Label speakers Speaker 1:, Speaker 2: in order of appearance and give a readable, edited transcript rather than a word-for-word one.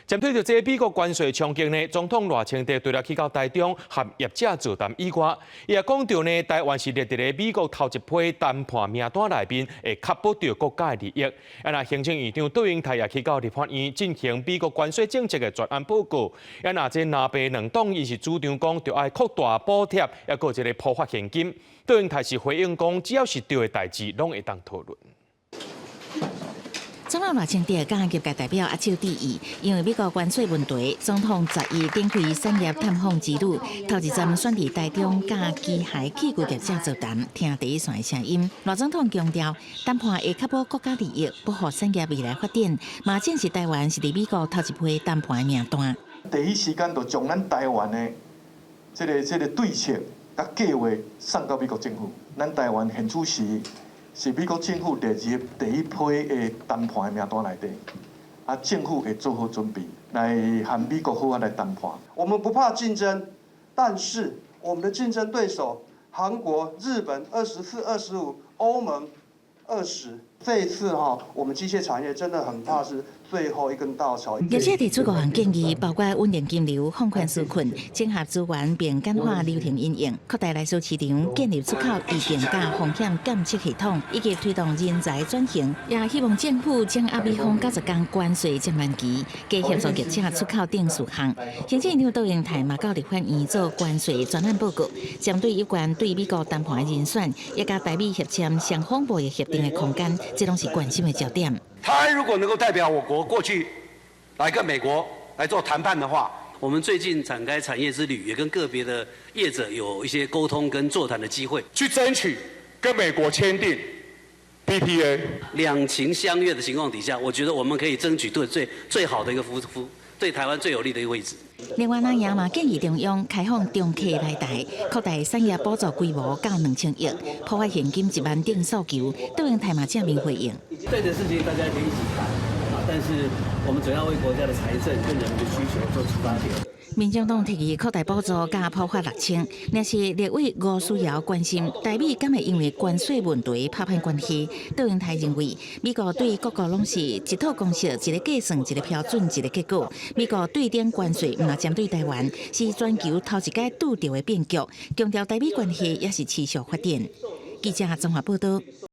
Speaker 1: 针对着这美国关税冲击呢，总统赖清德除了去到台中和业者座谈以外，伊也讲到呢，台湾是列伫咧美国头一批谈判名单内面，会确保着国家的利益。那行政院长杜英泰也去到立法院进行美国关税政策的专案报告。那这南北两党伊是主张讲，着爱扩大补贴，也有一个普发现金。杜英泰是回应讲，只要是对的代志，拢会当讨论。
Speaker 2: 总统赖清德甲业界代表握手致意，因为美国关税问题，总统10日展开产业探访之旅，头一站选伫台中，甲机械器具业者座谈，听第一线的声音。赖总统强调，谈判会确保国家利益，保护产业未来发展。马正是台湾是伫美国头一批谈判的名单。
Speaker 3: 第一时间就将咱台湾的这个对策甲计划送到美国政府。咱台湾现处是美国政府列入第一批的谈判的名单内底，政府会做好准备来和美国好好来谈判。
Speaker 4: 我们不怕竞争，但是我们的竞争对手韩国、日本24、25，欧盟20。这一次我们机械产业真的很怕是最后一根稻草。
Speaker 2: 业者提出5项建议，包括稳定金流、放宽纾困、整合资源并简化流程运营、扩大内需市场、建立出口预警加风险监测系统，以及推动人才转型。也希望政府将阿美方90天关税减慢期，加协助业者出口等数项。行政院长杜英泰嘛到立法院做关税专案报告，针对有关对美国谈判的人选，也甲台美协签双方贸易协定的空间。这拢是关心的焦点。
Speaker 5: 他如果能够代表我国过去来跟美国来做谈判的话，
Speaker 6: 我们最近展开产业之旅，也跟个别的业者有一些沟通跟座谈的机会，
Speaker 5: 去争取跟美国签订 BPA。
Speaker 6: 两情相悦的情况底下，我觉得我们可以争取最好的一个对台湾最有利的一个位置。
Speaker 2: 另外，也嘛建议中央开放中客来台，扩大产业补助规模到2000亿，普发现金1万顶诉求，杜英泰嘛正面回应。
Speaker 6: 对的事情大家可以一起谈但是我们总要为国家的财政跟人民的需求做出发点。
Speaker 2: 民进党提议扩大补助加普发6000，若是立委吴思瑶关心台美敢会因为关税问题拍板关系。杜英泰认为，美国对各国拢是一套公式、一个计算、一个标准、一个结果。美国对顶关税唔针对台湾，是全球头一届拄到的变局。强调台美关系也是持续发展。记者综合报道。